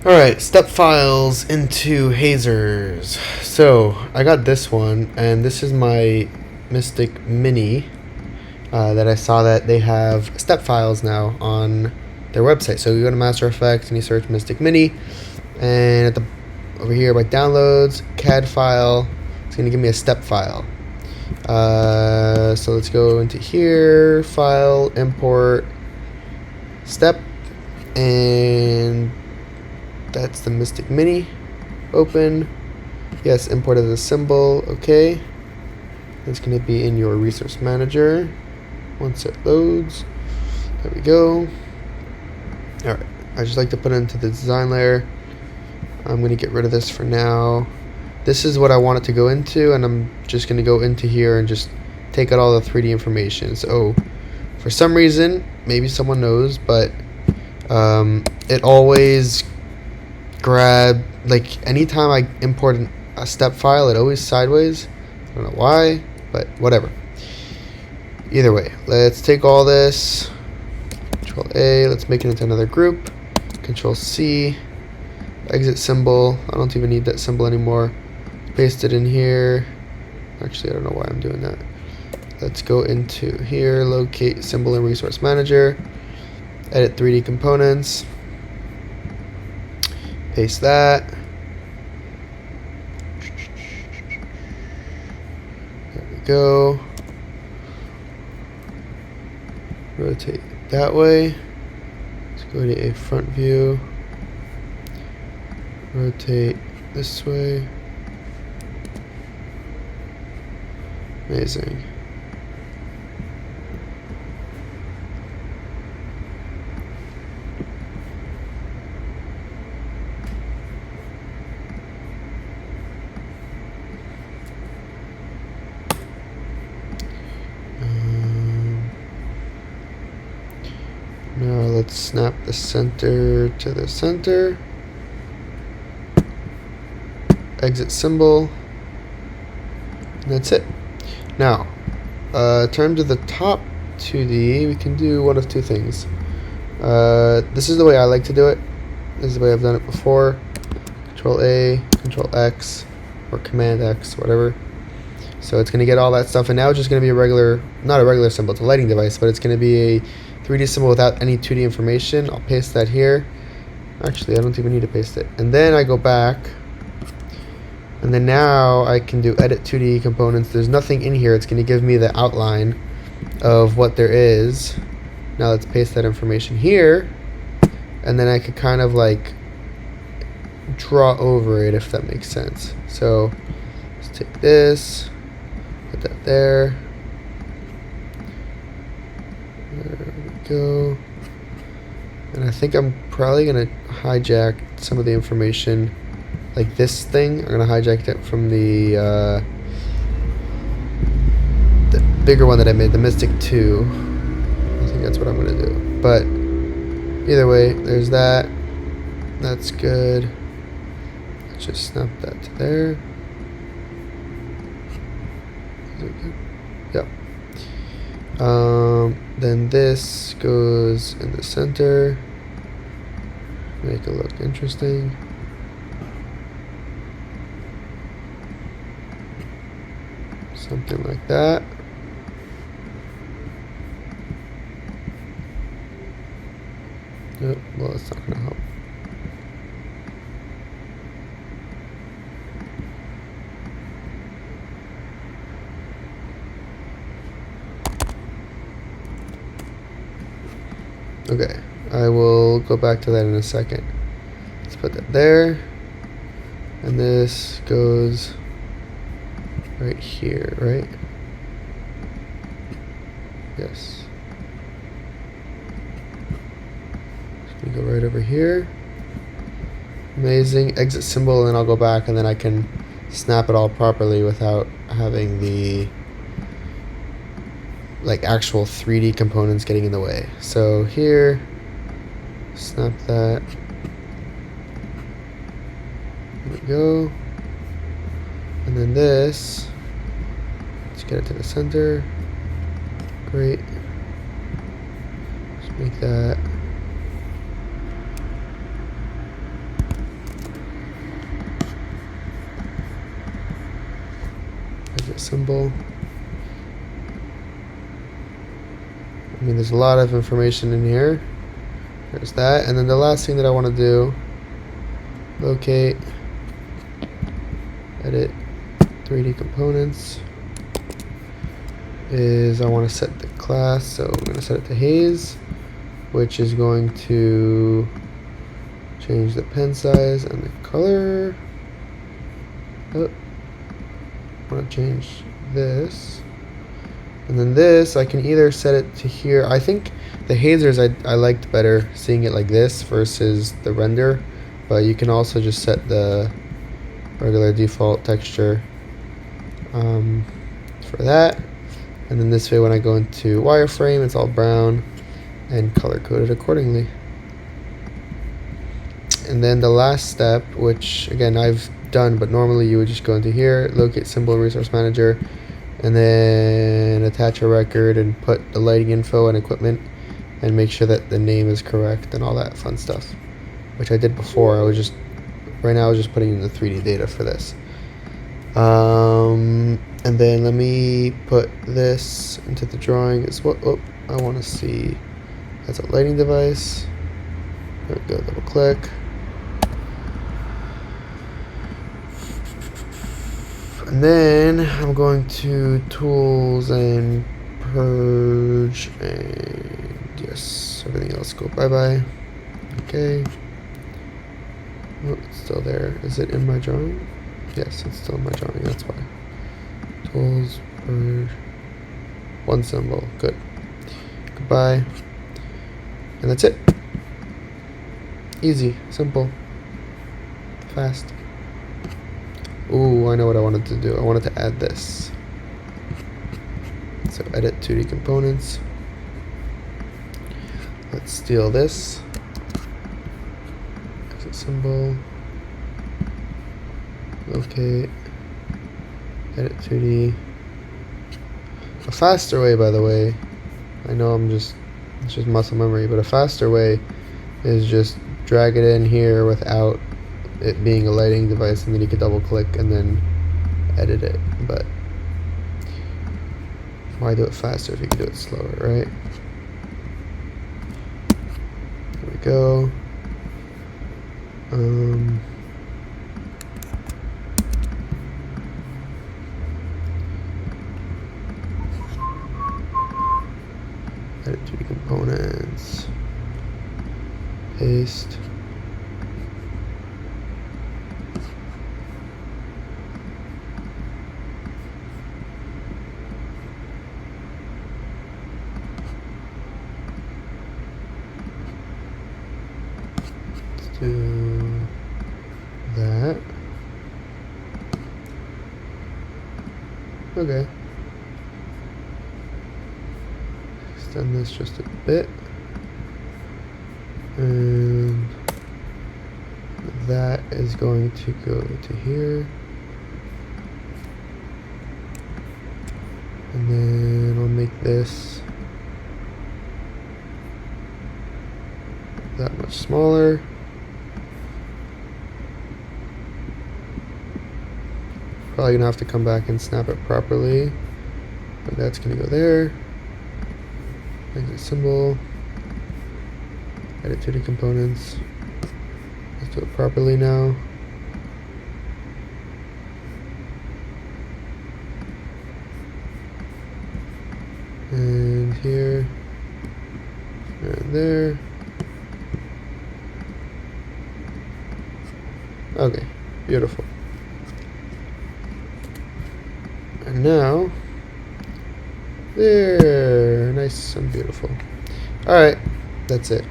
Alright, step files into Hazers. So, I got this one, and this is my Mystic Mini that I saw that they have step files now on their website. So you go to Master Effects and you search Mystic Mini, and at the over here by downloads, CAD file, it's going to give me a step file. So let's go into here, file, import, step, and that's the Mystic Mini. Open. Yes, import as a symbol. Okay. It's going to be in your resource manager. Once it loads. There we go. Alright. I just like to put it into the design layer. I'm going to get rid of this for now. This is what I want it to go into, and I'm just going to go into here and just take out all the 3D information. So for some reason, maybe someone knows, but it always grab, like, anytime I import a step file, it always sideways. I don't know why, but whatever. Either way, let's take all this, Control A, let's make it into another group, Control C, exit symbol. I don't even need that symbol anymore. Paste it in here. Actually, I don't know why I'm doing that. Let's go into here, locate symbol in resource manager, edit 3D components. Paste that. There we go. Rotate that way. Let's go to a front view. Rotate this way. Amazing. Now let's snap the center to the center. Exit symbol. And that's it. Now, turn to the top 2D. We can do one of two things. This is the way I like to do it. This is the way I've done it before. Control A, Control X, or Command X, whatever. So it's going to get all that stuff, and now it's just going to be a regular, not a regular symbol, it's a lighting device, but it's going to be a 3D symbol without any 2D information. I'll paste that here. Actually, I don't even need to paste it. And then I go back, and then now I can do edit 2D components. There's nothing in here. It's going to give me the outline of what there is. Now let's paste that information here, and then I could kind of like draw over it, if that makes sense. So let's take this, put that there. There we go. And I think I'm probably going to hijack some of the information, like this thing. I'm going to hijack it from the bigger one that I made, the Mystic 2. I think that's what I'm going to do. But either way, there's that. That's good. Let's just snap that to there. Is it good? Yep. Then this goes in the center. Make it look interesting. Something like that. Yep, well, it's not gonna help. Okay, I will go back to that in a second. Let's put that there. And this goes right here, right? Yes. It's gonna go right over here. Amazing. Exit symbol, and then I'll go back, and then I can snap it all properly without having the like actual 3D components getting in the way. So here, snap that. There we go. And then this, let's get it to the center. Great. Just make that symbol. I mean, there's a lot of information in here. There's that. And then the last thing that I want to do, locate, edit 3D components, is I want to set the class. So we're going to set it to Haze, which is going to change the pen size and the color. Oh, I want to change this. And then this, I can either set it to here. I think the Hazers, I liked better seeing it like this versus the render. But you can also just set the regular default texture for that. And then this way, when I go into wireframe, it's all brown and color coded accordingly. And then the last step, which again I've done, but normally you would just go into here, locate symbol in resource manager, and then attach a record and put the lighting info and equipment and make sure that the name is correct and all that fun stuff, which I did before. Right now I was just putting in the 3D data for this. And then let me put this into the drawing as well. Oh, I want to see that's a lighting device. There we go, double click. And then I'm going to tools and purge, and yes, everything else go bye-bye. Okay. Oh, it's still there. Is it in my drawing? Yes, it's still in my drawing, that's why. Tools, purge, one symbol, good. Goodbye. And that's it. Easy, simple, fast. Ooh, I know what I wanted to do. I wanted to add this. So edit 2D components. Let's steal this. Exit symbol. Locate. Edit 2D. A faster way, by the way. I know it's just muscle memory, but a faster way is just drag it in here without it being a lighting device, and then you could double click and then edit it. But why do it faster if you can do it slower, right? There we go. Edit 2D components. Paste. Do that. Okay. Extend this just a bit. And that is going to go to here. And then I'll make this that much smaller. Probably gonna have to come back and snap it properly, but that's gonna go there. Exit symbol, edit 2D components. Let's do it properly now. And here, and there. Okay, beautiful. And now, there, nice and beautiful. All right, that's it.